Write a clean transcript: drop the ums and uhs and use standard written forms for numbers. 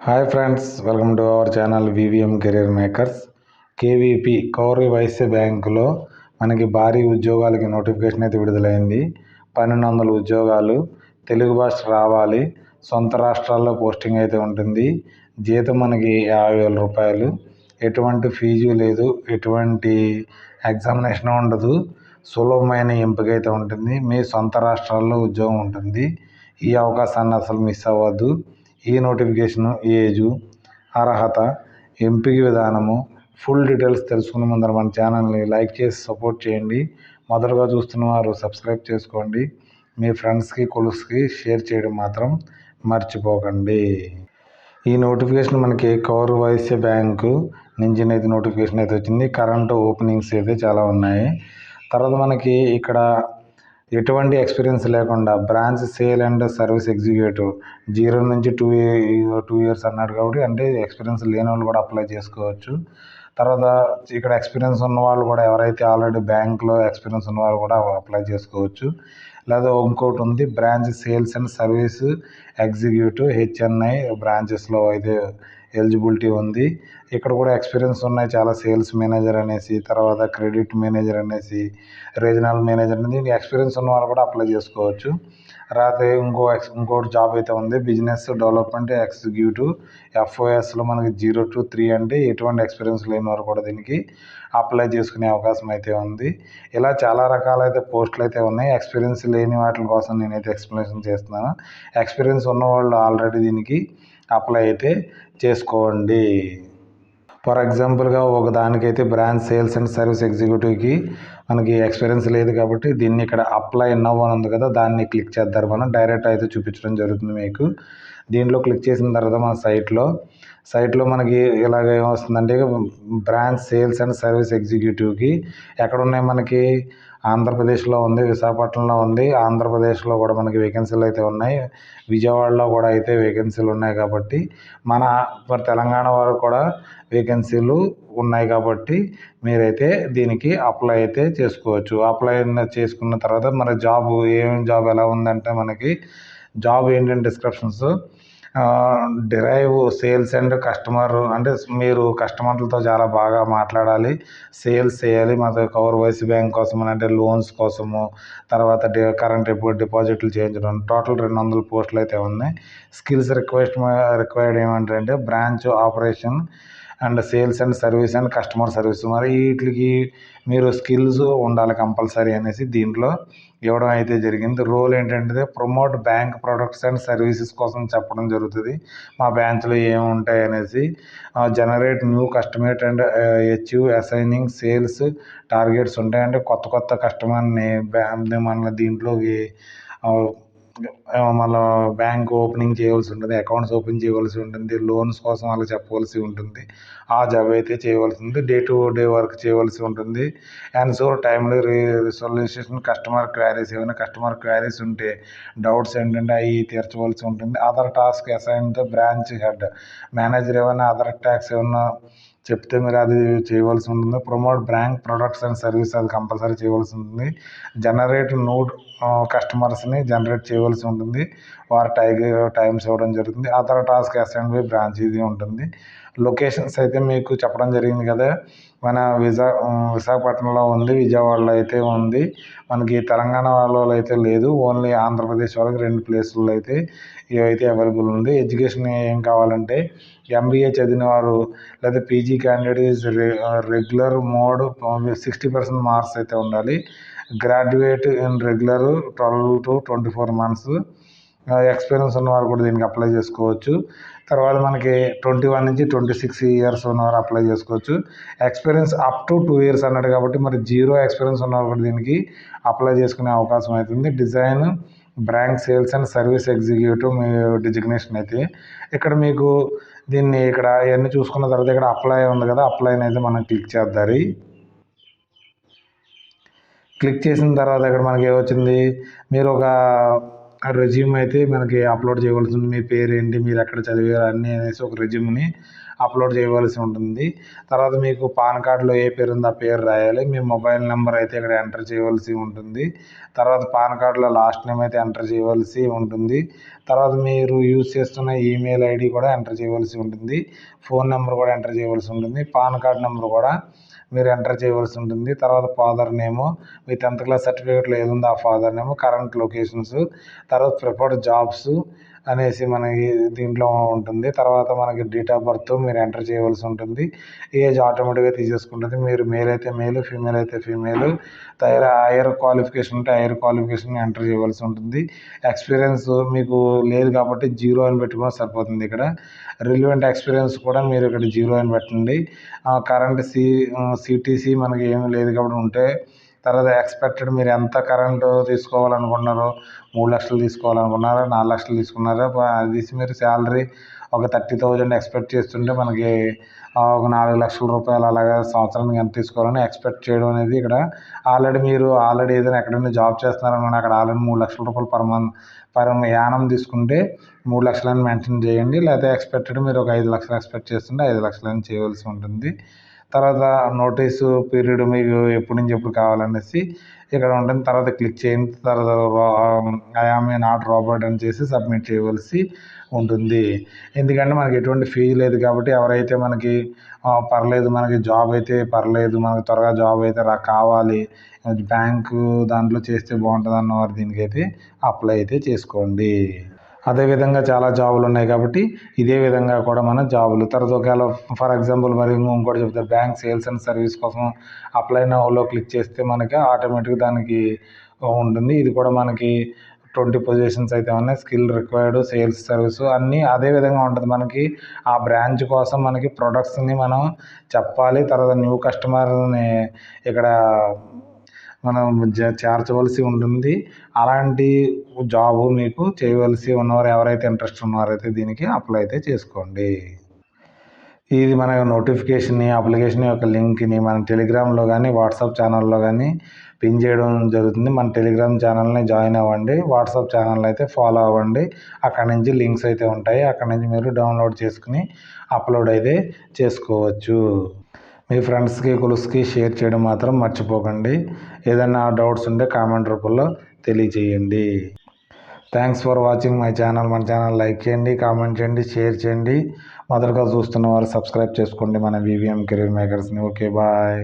Hi friends, welcome to our channel VVM career makers. KVB Karur Vysya బ్యాంకులో మనకి భారీ ఉద్యోగాలకి నోటిఫికేషన్ అయితే విడుదలైంది. 1200 ఉద్యోగాలు, తెలుగు భాష రావాలి, సొంత రాష్ట్రాల్లో పోస్టింగ్ అయితే ఉంటుంది. జీతం మనకి 50,000 రూపాయలు. ఎటువంటి ఫీజు లేదు, ఎటువంటి ఎగ్జామినేషన్ ఉండదు. సులభమైన ఎంపిక అయితే ఉంటుంది. మీ సొంత రాష్ట్రాల్లో ఉద్యోగం ఉంటుంది. ఈ అవకాశాన్ని అసలు మిస్ అవ్వద్దు. ఈ నోటిఫికేషను, ఏజు, అర్హత, ఎంపిక విధానము, ఫుల్ డీటెయిల్స్ తెలుసుకునే ముందర మన ఛానల్ని లైక్ చేసి సపోర్ట్ చేయండి. మొదటగా చూస్తున్న వారు సబ్స్క్రైబ్ చేసుకోండి. మీ ఫ్రెండ్స్కి, కొలీగ్స్కి షేర్ చేయడం మాత్రం మర్చిపోకండి. ఈ నోటిఫికేషన్ మనకి కౌరు వైశ్య బ్యాంకు నుంచి అయితే నోటిఫికేషన్ అయితే వచ్చింది. కరెంట్ ఓపెనింగ్స్ అయితే చాలా ఉన్నాయి. తర్వాత మనకి ఇక్కడ ఎటువంటి ఎక్స్పీరియన్స్ లేకుండా branch sale and service executive 0 నుంచి 2 ఇయర్స్ అన్నాడు కాబట్టి, అంటే ఎక్స్పీరియన్స్ లేని వాళ్ళు కూడా అప్లై చేసుకోవచ్చు. తర్వాత ఇక్కడ ఎక్స్పీరియన్స్ ఉన్న వాళ్ళు కూడా, ఎవరైతే ఆల్రెడీ బ్యాంక్లో ఎక్స్పీరియన్స్ ఉన్న వాళ్ళు కూడా అప్లై చేసుకోవచ్చు. లేదా ఇంకోటి ఉంది, branch sales and service executive HNI బ్రాంచెస్లో అయితే ఎలిజిబిలిటీ ఉంది. ఇక్కడ కూడా ఎక్స్పీరియన్స్ ఉన్నాయి చాలా. సేల్స్ మేనేజర్ అనేసి, తర్వాత క్రెడిట్ మేనేజర్ అనేసి, రీజనల్ మేనేజర్ అనేది ఎక్స్పీరియన్స్ ఉన్న వాళ్ళు కూడా అప్లై చేసుకోవచ్చు. రాతే ఇంకోటి జాబ్ అయితే ఉంది, బిజినెస్ డెవలప్మెంట్ ఎగ్జిక్యూటివ్ ఎఫ్ఓఎస్లో మనకి 0 to 3 అంటే ఎటువంటి ఎక్స్పీరియన్స్ లేని వారు కూడా దీనికి అప్లై చేసుకునే అవకాశం అయితే ఉంది. ఇలా చాలా రకాలైతే పోస్టులు అయితే ఉన్నాయి. ఎక్స్పీరియన్స్ లేని వాటి కోసం నేనైతే ఎక్స్ప్లెనేషన్ చేస్తున్నాను. ఎక్స్పీరియన్స్ ఉన్నవాళ్ళు ఆల్రెడీ దీనికి అప్లై అయితే చేసుకోండి. ఫర్ ఎగ్జాంపుల్గా ఒక దానికైతే బ్రాంచ్ సేల్స్ అండ్ సర్వీస్ ఎగ్జిక్యూటివ్కి మనకి ఎక్స్పీరియన్స్ లేదు కాబట్టి, దీన్ని ఇక్కడ అప్లై నౌ అని ఉంది కదా, దాన్ని క్లిక్ చేద్దాం. మనం డైరెక్ట్ అయితే చూపించడం జరుగుతుంది మీకు. దీంట్లో క్లిక్ చేసిన తర్వాత మన సైట్లో మనకి ఇలాగ ఏమొస్తుందంటే, బ్రాంచ్ సేల్స్ అండ్ సర్వీస్ ఎగ్జిక్యూటివ్కి ఎక్కడ ఉన్నాయి మనకి, ఆంధ్రప్రదేశ్లో ఉంది, విశాఖపట్నంలో ఉంది, ఆంధ్రప్రదేశ్లో కూడా మనకి వేకెన్సీలు అయితే ఉన్నాయి, విజయవాడలో కూడా అయితే వేకెన్సీలు ఉన్నాయి. కాబట్టి మన తెలంగాణ వారు కూడా వేకెన్సీలు ఉన్నాయి కాబట్టి మీరైతే దీనికి అప్లై అయితే చేసుకోవచ్చు. అప్లై చేసుకున్న తర్వాత మన జాబ్ ఎలా ఉందంటే, మనకి జాబ్ ఏంటంటే descriptions, drive sales and customer, అంటే మీరు కస్టమర్లతో చాలా బాగా మాట్లాడాలి, సేల్స్ చేయాలి. మన కౌరు వైశ్య బ్యాంక్ కోసం అంటే లోన్స్ కోసము, తర్వాత కరెంట్ డిపాజిట్లు చేయించడం. టోటల్ 200 పోస్టులు అయితే ఉన్నాయి. స్కిల్స్ రిక్వైర్డ్ ఏమంటే branch operation and sales and service and customer service. మరి వీటికి మీరు స్కిల్స్ ఉండాలి కంపల్సరీ అనేసి దీంట్లో ఇవ్వడం అయితే జరిగింది. రోల్ ఏంటంటే promote bank products and services కోసం చెప్పడం జరుగుతుంది. మా బ్రాంచ్లో ఏముంటాయి అనేసి, generate new customer and achieve assigning sales targets ఉంటాయి. అంటే కొత్త కస్టమర్ని మన దీంట్లోకి మళ్ళీ బ్యాంక్ ఓపెనింగ్ చేయవలసి ఉంటుంది, అకౌంట్స్ ఓపెన్ చేయవలసి ఉంటుంది, లోన్స్ కోసం వాళ్ళకి చెప్పవలసి ఉంటుంది. ఆ జాబ్ అయితే చేయవలసి ఉంది. డే టు డే వర్క్ చేయవలసి ఉంటుంది. And so timely resolution customer queries, ఏమైనా కస్టమర్ క్వైరీస్ ఉంటే, డౌట్స్ ఏంటంటే అవి తీర్చవలసి ఉంటుంది. Other task assign the branch head, manager ఏమైనా అదర్ ట్యాక్స్ ఏమన్నా చెప్తే మీరు అది చేయవలసి ఉంటుంది. Promote bank products and service, అది కంపల్సరీ చేయవలసి ఉంటుంది. జనరేట్ నోడ్ కస్టమర్స్ని జనరేట్ చేయవలసి ఉంటుంది. వారి టైమ్స్ ఇవ్వడం జరుగుతుంది. Other task assign by branch ఇది ఉంటుంది. లొకేషన్స్ అయితే మీకు చెప్పడం జరిగింది కదా, మన విశాఖపట్నంలో ఉంది, విజయవాడలో అయితే ఉంది. మనకి తెలంగాణ వాళ్ళలో అయితే లేదు, ఓన్లీ ఆంధ్రప్రదేశ్ వాళ్ళకి 2 ప్లేసుల్లో అయితే ఇవైతే అవైలబుల్ ఉంది. ఎడ్యుకేషన్ ఏం కావాలంటే, ఎంబీఏ చదివిన వారు లేదా PG candidate regular mode 60% marks అయితే ఉండాలి. Graduate in regular 12 to 24 months experience ఉన్నవారు కూడా దీనికి అప్లై చేసుకోవచ్చు. తర్వాత మనకి 21 నుంచి 26 ఇయర్స్ ఉన్నవారు అప్లై చేసుకోవచ్చు. ఎక్స్పీరియన్స్ అప్ టు 2 years అన్నాడు కాబట్టి, మరి 0 ఎక్స్పీరియన్స్ ఉన్నవారు కూడా దీనికి అప్లై చేసుకునే అవకాశం అవుతుంది. Design branch sales and service executive me designation అయితే ఇక్కడ మీకు దీన్ని ఇక్కడ ఇవన్నీ చూసుకున్న తర్వాత ఇక్కడ అప్లై ఉంది కదా, అప్లై అయితే మనం క్లిక్ చేద్దాం. క్లిక్ చేసిన తర్వాత ఇక్కడ మనకి ఏమొచ్చింది, మీరు ఒక రెజ్యూమ్ అయితే మనకి అప్లోడ్ చేయవలసి ఉంది. మీ పేరు ఏంటి, మీరు ఎక్కడ చదివారు అన్నీ అనేసి ఒక రెజ్యూమ్ని అప్లోడ్ చేయవలసి ఉంటుంది. తర్వాత మీకు పాన్ కార్డులో ఏ పేరు ఉందో ఆ పేరు రాయాలి. మీ మొబైల్ నెంబర్ అయితే ఇక్కడ ఎంటర్ చేయవలసి ఉంటుంది. తర్వాత పాన్ కార్డులో లాస్ట్ నేమ్ అయితే ఎంటర్ చేయవలసి ఉంటుంది. తర్వాత మీరు యూజ్ చేస్తున్న ఈమెయిల్ ఐడి కూడా ఎంటర్ చేయవలసి ఉంటుంది. ఫోన్ నెంబర్ కూడా ఎంటర్ చేయవలసి ఉంటుంది. పాన్ కార్డ్ నెంబర్ కూడా మీరు ఎంటర్ చేయవలసి ఉంటుంది. తర్వాత ఫాదర్ నేము, మీ 10th క్లాస్ సర్టిఫికేట్లో ఏది ఉందో ఆ ఫాదర్ నేము, కరెంట్ లొకేషన్స్, తర్వాత ప్రిఫర్డ్ జాబ్స్ అనేసి మనకి దీంట్లో ఉంటుంది. తర్వాత మనకి డేట్ ఆఫ్ బర్త్ మీరు ఎంటర్ చేయవలసి ఉంటుంది. ఏజ్ ఆటోమేటిక్గా తీసేసుకుంటుంది. మీరు మేల్ అయితే మేల్, ఫీమేల్ అయితే ఫీమేల్, హైయర్ క్వాలిఫికేషన్ ఉంటే హైయర్ క్వాలిఫికేషన్ ఎంటర్ చేయవలసి ఉంటుంది. ఎక్స్పీరియన్స్ మీకు లేదు కాబట్టి 0 అని పెట్టుకున్నా సరిపోతుంది. ఇక్కడ రిలివెంట్ ఎక్స్పీరియన్స్ కూడా మీరు ఇక్కడ 0 అని పెట్టండి. కరెంట్ సిటీసీ మనకి ఏమీ లేదు కాబట్టి ఉంటే, తర్వాత ఎక్స్పెక్టెడ్ మీరు ఎంత కరెంటు తీసుకోవాలనుకుంటున్నారో, 3 లక్షలు తీసుకోవాలనుకున్నారా, 4 లక్షలు తీసుకున్నారా, అది మీరు శాలరీ ఒక 30,000 ఎక్స్పెక్ట్ చేస్తుంటే మనకి ఒక 4 లక్షల రూపాయలు అలాగా సంవత్సరానికి ఎంత తీసుకోవాలని ఎక్స్పెక్ట్ చేయడం అనేది ఇక్కడ ఆల్రెడీ ఏదైనా ఎక్కడైనా జాబ్ చేస్తున్నారనుకోండి, అక్కడ ఆల్రెడీ 3 లక్షల రూపాయలు పర్ యానం తీసుకుంటే 3 లక్షలని మెన్షన్ చేయండి. లేకపోతే ఎక్స్పెక్టెడ్ మీరు ఒక 5 లక్షలు ఎక్స్పెక్ట్ చేస్తుంటే 5 లక్షలని చేయవలసి ఉంటుంది. తర్వాత నోటీసు పీరియడ్ మీకు ఎప్పటి నుంచి ఎప్పుడు కావాలనేసి ఇక్కడ ఉంటుంది. తర్వాత క్లిక్ చేయండి. తర్వాత I am a not Robert అని చేసి సబ్మిట్ చేయవలసి ఉంటుంది. ఎందుకంటే మనకి ఎటువంటి ఫీజు లేదు కాబట్టి ఎవరైతే మనకి పర్లేదు, మనకి జాబ్ అయితే పర్లేదు, మనకి త్వరగా జాబ్ అయితే కావాలి, బ్యాంకు దాంట్లో చేస్తే బాగుంటుంది అన్నవారు దీనికైతే అప్లై అయితే చేసుకోండి. అదేవిధంగా చాలా జాబులు ఉన్నాయి కాబట్టి ఇదే విధంగా కూడా మనం జాబులు తర్వాత ఒకవేళ ఫర్ ఎగ్జాంపుల్ మరి ఇంకోటి చెప్తారు, బ్యాంక్ సేల్స్ అండ్ సర్వీస్ కోసం అప్లై నౌలో క్లిక్ చేస్తే మనకి ఆటోమేటిక్గా దానికి ఉంటుంది. ఇది కూడా మనకి 20 పొజిషన్స్ అయితే ఉన్నాయి. స్కిల్ రిక్వైర్డ్, సేల్స్ సర్వీస్ అన్నీ అదే విధంగా ఉంటుంది. మనకి ఆ బ్రాంచ్ కోసం మనకి ప్రొడక్ట్స్ని మనం చెప్పాలి. తర్వాత న్యూ కస్టమర్ని ఇక్కడ మనం చేర్చవలసి ఉంటుంది. అలాంటి జాబు మీకు చేయవలసి ఉన్నవారు ఎవరైతే ఇంట్రెస్ట్ ఉన్నారైతే దీనికి అప్లై అయితే చేసుకోండి. ఇది మన నోటిఫికేషన్ని, అప్లికేషన్ యొక్క లింక్ని మన టెలిగ్రామ్లో కానీ వాట్సాప్ ఛానల్లో కానీ పిన్ చేయడం జరుగుతుంది. మన టెలిగ్రామ్ ఛానల్ని జాయిన్ అవ్వండి, వాట్సాప్ ఛానల్ అయితే ఫాలో అవ్వండి. అక్కడ నుంచి లింక్స్ అయితే ఉంటాయి. అక్కడ నుంచి మీరు డౌన్లోడ్ చేసుకుని అప్లోడ్ అయితే చేసుకోవచ్చు. మీ ఫ్రెండ్స్కి కొలుసుకి షేర్ చేయడం మాత్రం మర్చిపోకండి. ఏదైనా డౌట్స్ ఉంటే కామెంట్ రూపంలో తెలియచేయండి. Thanks for watching my channel. మన ఛానల్ లైక్ చేయండి, కామెంట్ చేయండి, షేర్ చేయండి. మొదటగా చూస్తున్న వారు సబ్స్క్రైబ్ చేసుకోండి మన వివిఎం కెరీర్ మేకర్స్ని. Okay, bye.